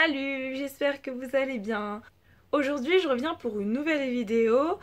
Salut, j'espère que vous allez bien. Aujourd'hui, je reviens pour une nouvelle vidéo.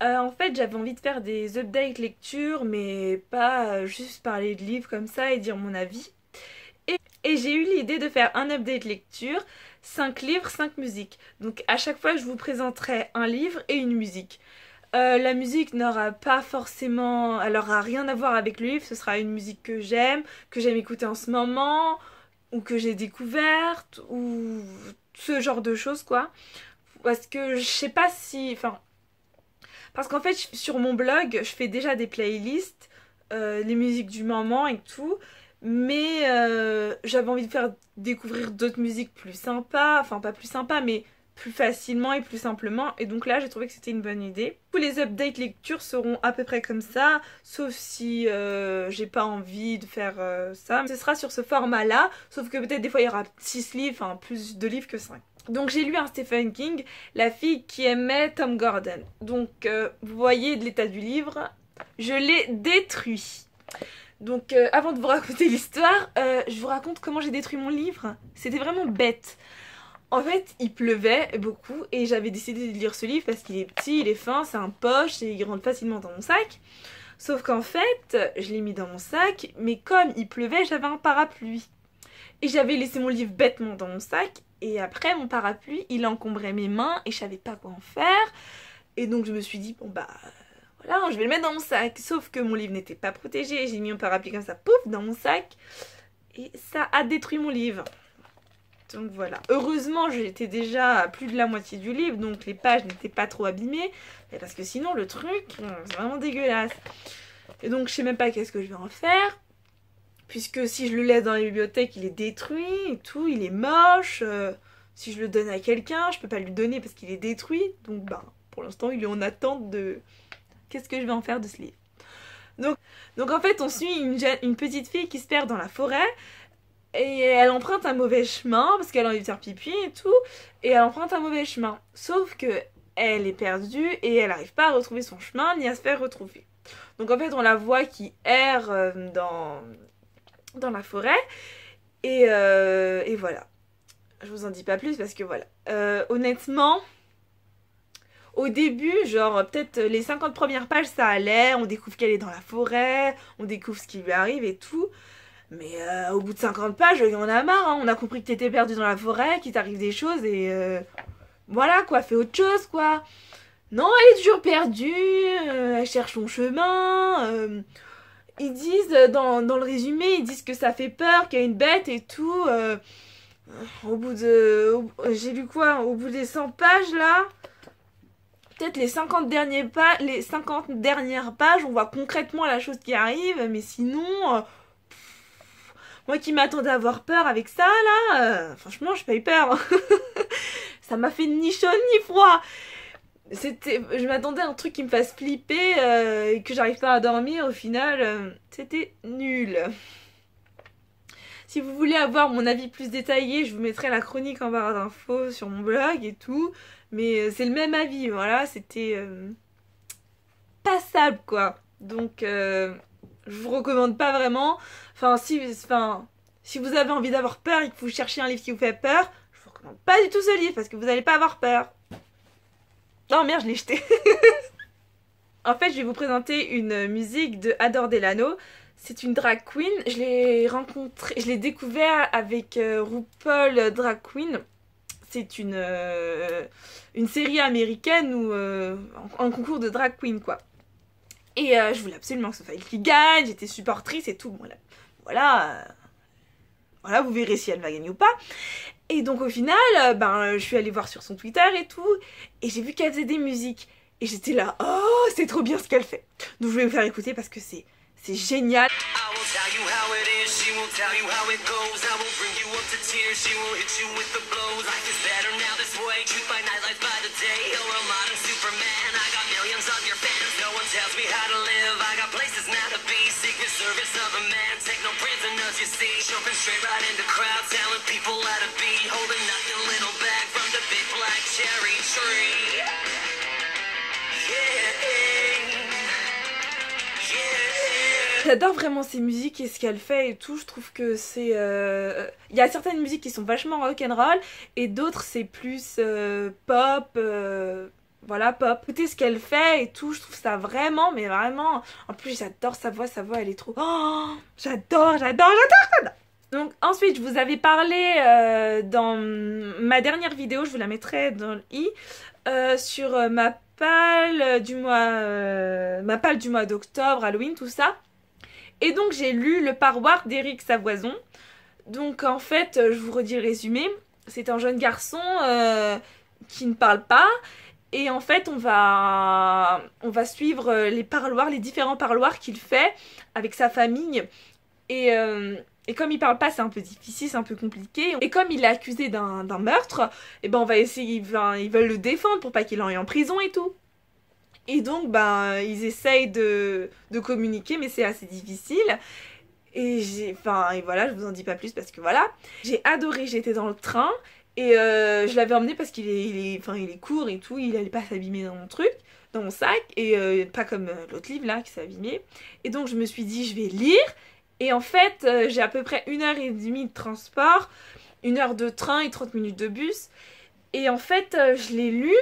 En fait, j'avais envie de faire des updates lecture, mais pas juste parler de livres comme ça et dire mon avis. Et j'ai eu l'idée de faire un update lecture, 5 livres, 5 musiques. Donc à chaque fois, je vous présenterai un livre et une musique. La musique n'aura pas forcément, elle aura rien à voir avec le livre, ce sera une musique que j'aime écouter en ce moment, ou que j'ai découverte, ou ce genre de choses quoi. Parce que je sais pas si, enfin, parce qu'en fait sur mon blog, je fais déjà des playlists, les musiques du moment et tout, mais j'avais envie de faire découvrir d'autres musiques plus sympas, enfin pas plus sympas, mais plus facilement et plus simplement, et donc là j'ai trouvé que c'était une bonne idée. Tous les updates lecture seront à peu près comme ça, sauf si j'ai pas envie de faire ça. Ce sera sur ce format là, sauf que peut-être des fois il y aura 6 livres, enfin plus de livres que 5. Donc j'ai lu un Stephen King, La fille qui aimait Tom Gordon. Donc vous voyez de l'état du livre, je l'ai détruit. Donc avant de vous raconter l'histoire, je vous raconte comment j'ai détruit mon livre. C'était vraiment bête. En fait, il pleuvait beaucoup et j'avais décidé de lire ce livre parce qu'il est petit, il est fin, c'est un poche et il rentre facilement dans mon sac. Sauf qu'en fait, je l'ai mis dans mon sac, mais comme il pleuvait, j'avais un parapluie. Et j'avais laissé mon livre bêtement dans mon sac et après mon parapluie, il encombrait mes mains et je savais pas quoi en faire. Et donc je me suis dit, bon bah voilà, je vais le mettre dans mon sac. Sauf que mon livre n'était pas protégé, j'ai mis mon parapluie comme ça, pouf, dans mon sac. Et ça a détruit mon livre. Donc voilà. Heureusement, j'étais déjà à plus de la moitié du livre, donc les pages n'étaient pas trop abîmées. Parce que sinon, le truc, c'est vraiment dégueulasse. Et donc, je sais même pas qu'est-ce que je vais en faire. Puisque si je le laisse dans la bibliothèque, il est détruit et tout, il est moche. Si je le donne à quelqu'un, je peux pas lui donner parce qu'il est détruit. Donc, ben, pour l'instant, il est en attente de... Qu'est-ce que je vais en faire de ce livre? Donc en fait, on suit une petite fille qui se perd dans la forêt. Et elle emprunte un mauvais chemin parce qu'elle a envie de faire pipi et tout. Et elle emprunte un mauvais chemin. Sauf que elle est perdue et elle n'arrive pas à retrouver son chemin ni à se faire retrouver. Donc en fait, on la voit qui erre dans la forêt. Et voilà. Je vous en dis pas plus parce que voilà. Honnêtement, au début, genre peut-être les 50 premières pages, ça allait. On découvre qu'elle est dans la forêt. On découvre ce qui lui arrive et tout. Mais au bout de 50 pages, il y en a marre, hein. On a compris que t'étais perdu dans la forêt, qu'il t'arrive des choses et voilà quoi, fais autre chose quoi. Non, elle est toujours perdue, elle cherche son chemin. Ils disent, dans le résumé, ils disent que ça fait peur, qu'il y a une bête et tout. Au bout de... J'ai lu quoi? Au bout des 100 pages là, peut-être les 50 dernières pages, on voit concrètement la chose qui arrive, mais sinon... moi qui m'attendais à avoir peur avec ça, là, franchement, j'ai pas eu peur. Ça m'a fait ni chaud ni froid. Je m'attendais à un truc qui me fasse flipper et que j'arrive pas à dormir. Au final, c'était nul. Si vous voulez avoir mon avis plus détaillé, je vous mettrai la chronique en barre d'infos sur mon blog et tout. Mais c'est le même avis, voilà, c'était passable, quoi. Donc... je vous recommande pas vraiment. Enfin, si vous avez envie d'avoir peur et que vous cherchez un livre qui vous fait peur, je vous recommande pas du tout ce livre parce que vous n'allez pas avoir peur. Oh merde, je l'ai jeté. En fait, je vais vous présenter une musique de Adore Delano. C'est une drag queen. Je l'ai découvert avec RuPaul Drag Queen. C'est une série américaine où un concours de drag queen, quoi. Et je voulais absolument que ce soit elle qui gagne, j'étais supportrice et tout. Voilà, vous verrez si elle va gagner ou pas. Et donc au final, je suis allée voir sur son Twitter et tout, et j'ai vu qu'elle faisait des musiques. Et j'étais là, oh, c'est trop bien ce qu'elle fait. Donc je vais vous faire écouter parce que c'est génial. Tells me how to live, I got places now to be. Secret service of a man, take no prisoners, you see. Jumping straight right into crowds, telling people how to be. Holding nothing little back from the big black cherry tree. Yeah, yeah. j'adore vraiment ses musiques et ce qu'elle fait et tout. Je trouve que c'est... Il y a certaines musiques qui sont vachement rock'n'roll et d'autres c'est plus pop... Voilà, pop. Écoutez ce qu'elle fait et tout, je trouve ça vraiment, mais vraiment... En plus, j'adore sa voix, elle est trop... Oh, j'adore. Donc ensuite, je vous avais parlé dans ma dernière vidéo, je vous la mettrai dans le i, sur ma palle du mois d'octobre, Halloween, tout ça. Et donc j'ai lu Le Parloir d'Éric Savoison. Donc en fait, je vous redis le résumé. C'est un jeune garçon qui ne parle pas. Et en fait, on va suivre les différents parloirs qu'il fait avec sa famille. Et comme il parle pas, c'est un peu difficile, c'est un peu compliqué. Et comme il est accusé d'un meurtre, et ben on va essayer, ils veulent le défendre pour pas qu'il en aille en prison et tout. Et donc, ben, ils essayent de communiquer, mais c'est assez difficile. Et et voilà, je vous en dis pas plus parce que voilà. J'ai adoré, j'étais dans le train et je l'avais emmené parce qu'il est court et tout, il allait pas s'abîmer dans mon truc, dans mon sac, et pas comme l'autre livre là qui s'est abîmé. Et donc je me suis dit, je vais lire. Et en fait, j'ai à peu près 1h30 de transport, 1 heure de train et 30 minutes de bus. Et en fait, je l'ai lu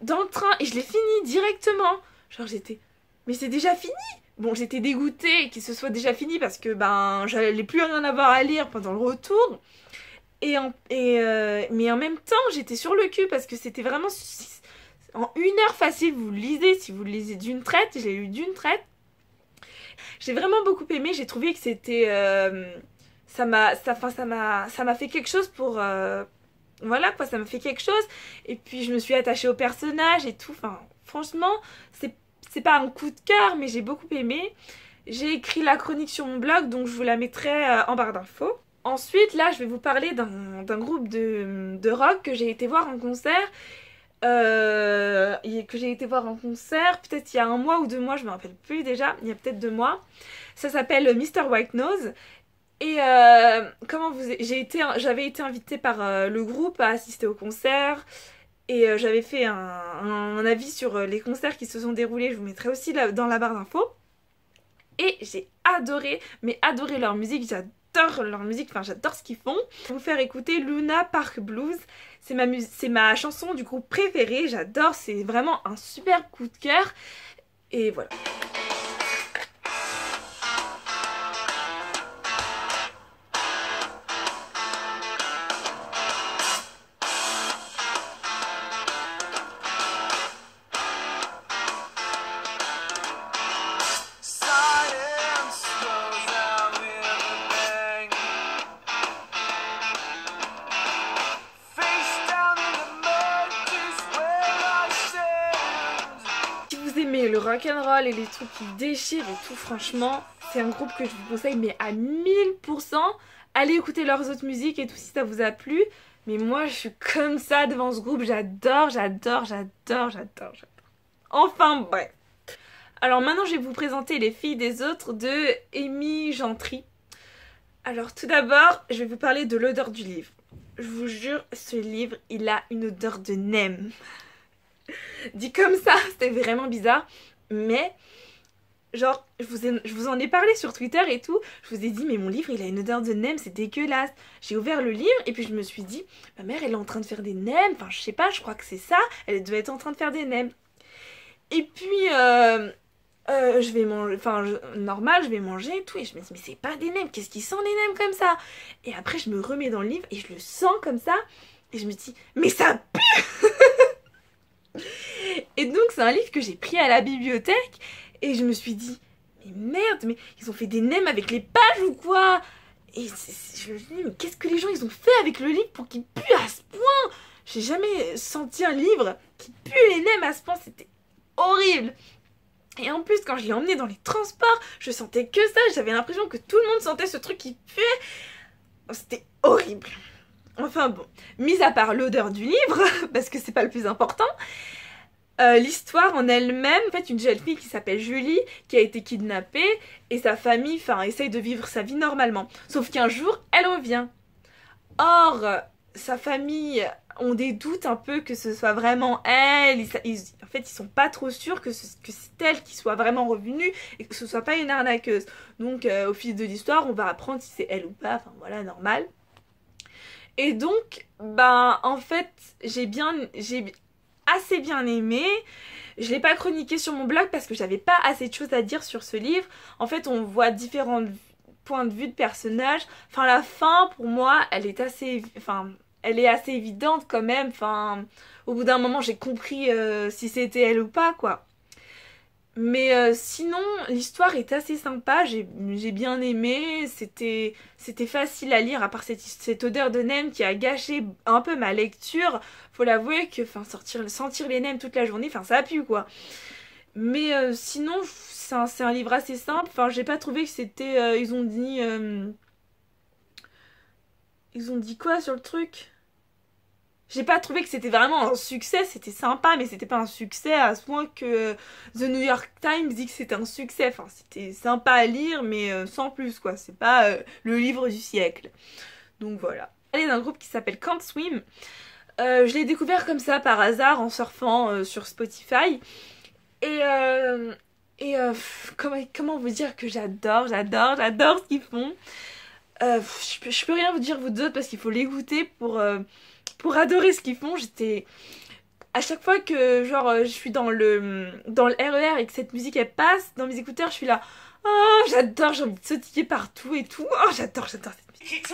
dans le train et je l'ai fini directement. Genre j'étais... Mais c'est déjà fini! Bon, j'étais dégoûtée qu'il se soit déjà fini parce que ben j'allais plus rien avoir à lire pendant le retour. Mais en même temps, j'étais sur le cul parce que c'était vraiment... En 1 heure facile, vous le lisez. Si vous le lisez d'une traite, je l'ai lu d'une traite. J'ai vraiment beaucoup aimé, j'ai trouvé que c'était... ça m'a fait quelque chose pour... voilà quoi, ça m'a fait quelque chose. Et puis je me suis attachée au personnage et tout. Enfin, franchement, c'est pas un coup de cœur, mais j'ai beaucoup aimé. J'ai écrit la chronique sur mon blog, donc je vous la mettrai en barre d'infos. Ensuite, là, je vais vous parler d'un groupe de rock que j'ai été voir en concert. Peut-être il y a 1 mois ou 2 mois, je me rappelle plus déjà, il y a peut-être 2 mois. Ça s'appelle Mr. White Nose. Et j'avais été invitée par le groupe à assister au concert. Et j'avais fait un avis sur les concerts qui se sont déroulés, je vous mettrai aussi dans la barre d'infos. Et j'ai adoré, mais adoré leur musique, j'adore leur musique, enfin j'adore ce qu'ils font. Je vais vous faire écouter Luna Park Blues, c'est ma chanson du groupe préférée, j'adore, c'est vraiment un super coup de cœur. Et voilà. Aimez le rock'n'roll et les trucs qui déchirent et tout, franchement, c'est un groupe que je vous conseille, mais à 1000%. Allez écouter leurs autres musiques et tout si ça vous a plu. Mais moi, je suis comme ça devant ce groupe, j'adore. Enfin, bref. Alors maintenant, je vais vous présenter Les filles des autres de Amy Gentry. Alors tout d'abord, je vais vous parler de l'odeur du livre. Je vous jure, ce livre, il a une odeur de nem. Dit comme ça, c'était vraiment bizarre, mais genre je vous en ai parlé sur Twitter et tout, je vous ai dit mais mon livre il a une odeur de nem, c'est dégueulasse. J'ai ouvert le livre et puis je me suis dit ma mère elle est en train de faire des nems, enfin je sais pas, je crois que c'est ça, elle devait être en train de faire des nems. Et puis je vais manger, normal, je vais manger et tout, et je me dis mais c'est pas des nems, qu'est-ce qui sent les nems comme ça? Et après je me remets dans le livre et je le sens comme ça et je me dis mais ça pue. Et donc c'est un livre que j'ai pris à la bibliothèque et je me suis dit mais merde, mais ils ont fait des nems avec les pages ou quoi? Et je me suis dit mais qu'est-ce que les gens ils ont fait avec le livre pour qu'il pue à ce point? J'ai jamais senti un livre qui pue les nems à ce point, c'était horrible. Et en plus quand je l'ai emmené dans les transports, je sentais que ça, j'avais l'impression que tout le monde sentait ce truc qui puait. C'était horrible. Enfin bon, mis à part l'odeur du livre, parce que c'est pas le plus important, l'histoire en elle-même, en fait une jeune fille qui s'appelle Julie, qui a été kidnappée, et sa famille, essaye de vivre sa vie normalement. Sauf qu'un jour, elle revient. Or, sa famille ont des doutes un peu que ce soit vraiment elle. En fait, ils sont pas trop sûrs que c'est elle qui soit vraiment revenue et que ce soit pas une arnaqueuse. Donc, au fil de l'histoire, on va apprendre si c'est elle ou pas. Enfin, voilà, normal. Et donc, ben, en fait, j'ai assez bien aimé. Je l'ai pas chroniqué sur mon blog parce que j'avais pas assez de choses à dire sur ce livre. En fait, on voit différents points de vue de personnages. Enfin, la fin, pour moi, elle est assez... Enfin, elle est assez évidente quand même. Enfin, au bout d'un moment, j'ai compris si c'était elle ou pas, quoi. Mais sinon, l'histoire est assez sympa, j'ai bien aimé, c'était facile à lire, à part cette odeur de nems qui a gâché un peu ma lecture. Faut l'avouer que sentir les nems toute la journée, enfin ça pue quoi. Mais sinon, c'est un livre assez simple, enfin j'ai pas trouvé que c'était... ils ont dit quoi sur le truc? J'ai pas trouvé que c'était vraiment un succès, c'était sympa, mais c'était pas un succès à ce point que The New York Times dit que c'était un succès. Enfin, c'était sympa à lire, mais sans plus, quoi. C'est pas le livre du siècle. Donc voilà. Elle est d'un groupe qui s'appelle Can't Swim. Je l'ai découvert comme ça, par hasard, en surfant sur Spotify. Et, comment vous dire que j'adore ce qu'ils font. Je peux rien vous dire vous deux parce qu'il faut l'écouter pour adorer ce qu'ils font. À chaque fois que genre je suis dans le RER et que cette musique elle passe dans mes écouteurs, je suis là, oh j'adore, j'ai envie de sautiller partout et tout. Oh j'adore cette musique.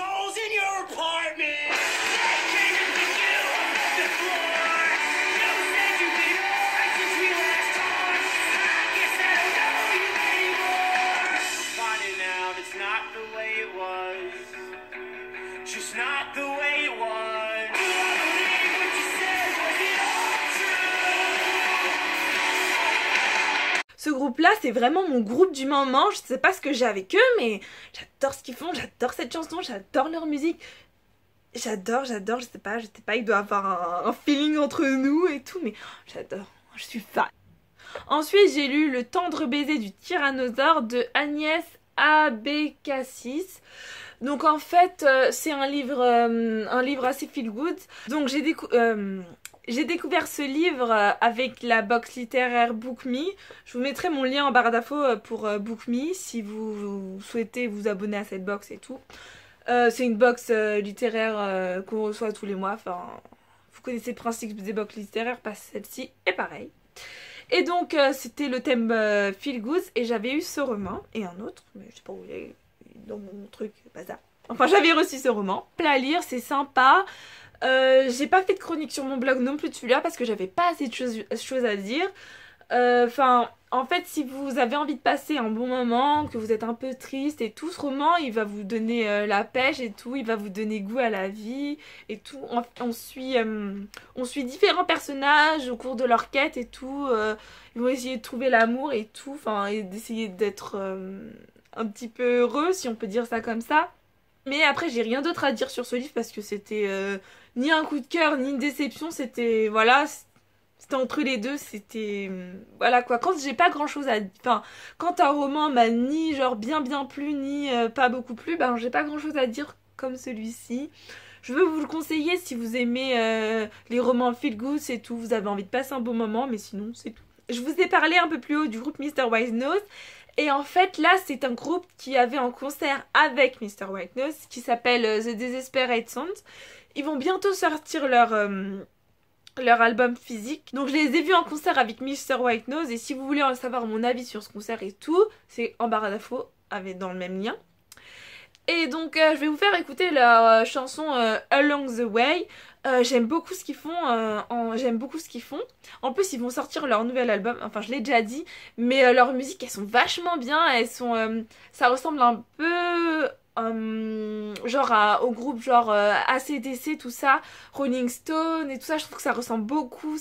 Ce groupe-là, c'est vraiment mon groupe du moment. Je sais pas ce que j'ai avec eux, mais j'adore ce qu'ils font, j'adore cette chanson, j'adore leur musique. J'adore, je sais pas, il doit y avoir un feeling entre nous et tout, mais j'adore, je suis fan. Ensuite, j'ai lu Le tendre baiser du tyrannosaure de Agnès Abécassis. Donc en fait, c'est un livre assez feel good. Donc j'ai découvert ce livre avec la box littéraire BookMe. Je vous mettrai mon lien en barre d'infos pour BookMe si vous souhaitez vous abonner à cette box et tout. C'est une box littéraire qu'on reçoit tous les mois. Enfin, vous connaissez le principe des box littéraires, parce que celle-ci est pareille. Et donc c'était le thème Feel Good et j'avais eu ce roman et un autre, mais je sais pas où il est dans mon truc, bazar. Enfin j'avais reçu ce roman. À lire, c'est sympa. J'ai pas fait de chronique sur mon blog non plus de celui-là parce que j'avais pas assez de choses à dire. Enfin, en fait, si vous avez envie de passer un bon moment, que vous êtes un peu triste et tout, ce roman, il va vous donner la pêche et tout, il va vous donner goût à la vie et tout. On suit différents personnages au cours de leur quête et tout. Ils vont essayer de trouver l'amour et tout, enfin, et d'essayer d'être un petit peu heureux, si on peut dire ça comme ça. Mais après, j'ai rien d'autre à dire sur ce livre parce que c'était ni un coup de cœur, ni une déception, c'était, voilà... C'était entre les deux, c'était... Voilà quoi, quand j'ai pas grand chose à... Enfin, quand un roman m'a ni genre bien plu, ni pas beaucoup plu, ben j'ai pas grand chose à dire comme celui-ci. Je veux vous le conseiller si vous aimez les romans feel good, c'est tout. Vous avez envie de passer un bon moment, mais sinon c'est tout. Je vous ai parlé un peu plus haut du groupe Mr. White Nose. Et en fait là c'est un groupe qui avait un concert avec Mr. White Nose qui s'appelle The Desperate Sons. Ils vont bientôt sortir leur album physique. Donc je les ai vus en concert avec Mr. White Nose et si vous voulez en savoir mon avis sur ce concert et tout, c'est en barre d'infos dans le même lien. Et donc je vais vous faire écouter leur chanson Along the Way. J'aime beaucoup ce qu'ils font, j'aime beaucoup ce qu'ils font. En plus ils vont sortir leur nouvel album, enfin je l'ai déjà dit, mais leur musique elles sont vachement bien, ça ressemble un peu genre au groupe genre AC/DC, tout ça, Rolling Stone et tout ça, je trouve que ça ressemble beaucoup.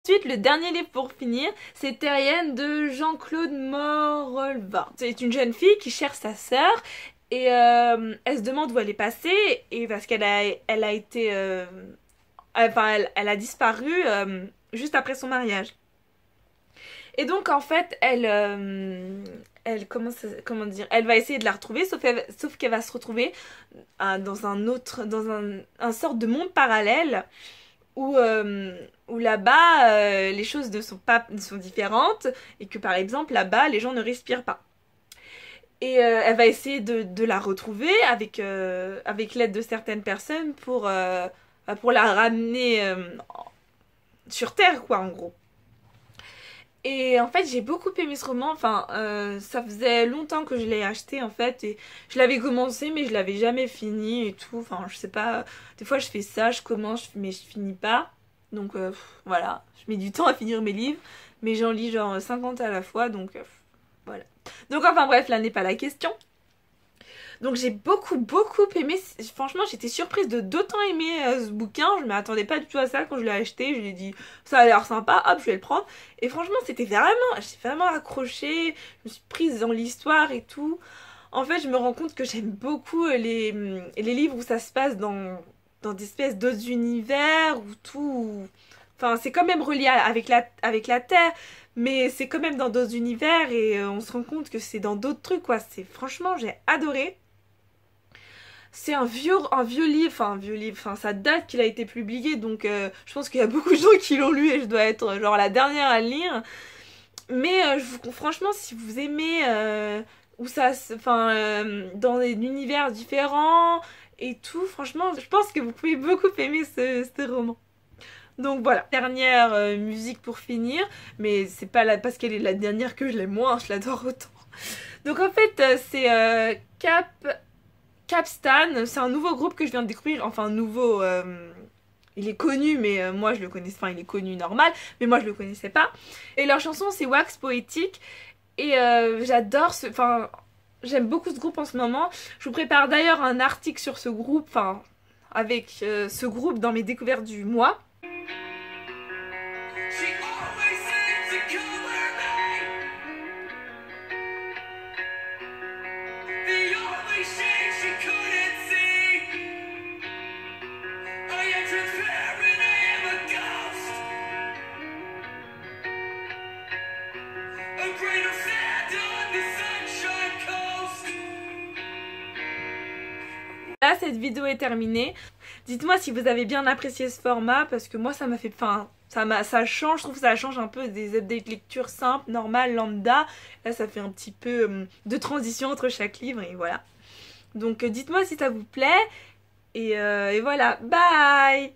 Ensuite, le dernier livre pour finir, c'est Terrienne de Jean-Claude Morelva. C'est une jeune fille qui cherche sa sœur et elle se demande où elle est passée et parce elle a été, enfin, elle a disparu juste après son mariage. Et donc en fait, comment dire, elle va essayer de la retrouver, sauf qu'elle va se retrouver dans un autre, dans un sorte de monde parallèle où là-bas les choses ne sont différentes et que par exemple là-bas les gens ne respirent pas. Et elle va essayer de la retrouver avec l'aide de certaines personnes pour la ramener sur Terre, quoi, en gros. Et en fait, j'ai beaucoup aimé ce roman. Enfin, ça faisait longtemps que je l'ai acheté, en fait. Et je l'avais commencé, mais je l'avais jamais fini et tout. Enfin, je sais pas. Des fois, je fais ça, je commence, mais je finis pas. Donc, voilà. Je mets du temps à finir mes livres. Mais j'en lis genre 50 à la fois. Donc, voilà. Donc, enfin, bref, là n'est pas la question. Donc j'ai beaucoup aimé, franchement j'étais surprise de d'autant aimer ce bouquin, je m'attendais pas du tout à ça quand je l'ai acheté, je lui ai dit ça a l'air sympa, hop je vais le prendre. Et franchement j'ai vraiment accroché, je me suis prise dans l'histoire et tout. En fait je me rends compte que j'aime beaucoup les livres où ça se passe dans des espèces d'autres univers, où tout... Enfin c'est quand même relié avec la Terre, mais c'est quand même dans d'autres univers et on se rend compte que c'est dans d'autres trucs quoi. Franchement j'ai adoré. C'est un vieux livre, enfin ça date qu'il a été publié, donc je pense qu'il y a beaucoup de gens qui l'ont lu et je dois être genre la dernière à le lire. Mais franchement, si vous aimez où ça, dans des univers différents et tout, franchement, je pense que vous pouvez beaucoup aimer ce roman. Donc voilà, dernière musique pour finir, mais c'est pas parce qu'elle est la dernière que je l'aime moins, je l'adore autant. Donc en fait, c'est Capstan, c'est un nouveau groupe que je viens de découvrir, enfin nouveau, il est connu mais moi je le connais, enfin il est connu normal, mais moi je le connaissais pas. Et leur chanson c'est Wax Poétique et j'adore enfin j'aime beaucoup ce groupe en ce moment. Je vous prépare d'ailleurs un article sur ce groupe, enfin avec ce groupe dans mes découvertes du mois. Là, cette vidéo est terminée. Dites-moi si vous avez bien apprécié ce format parce que moi ça m'a fait... Enfin, ça change, je trouve que ça change un peu des updates lecture simples, normales, lambda. Là, ça fait un petit peu de transition entre chaque livre et voilà. Donc dites-moi si ça vous plaît. Et voilà, bye!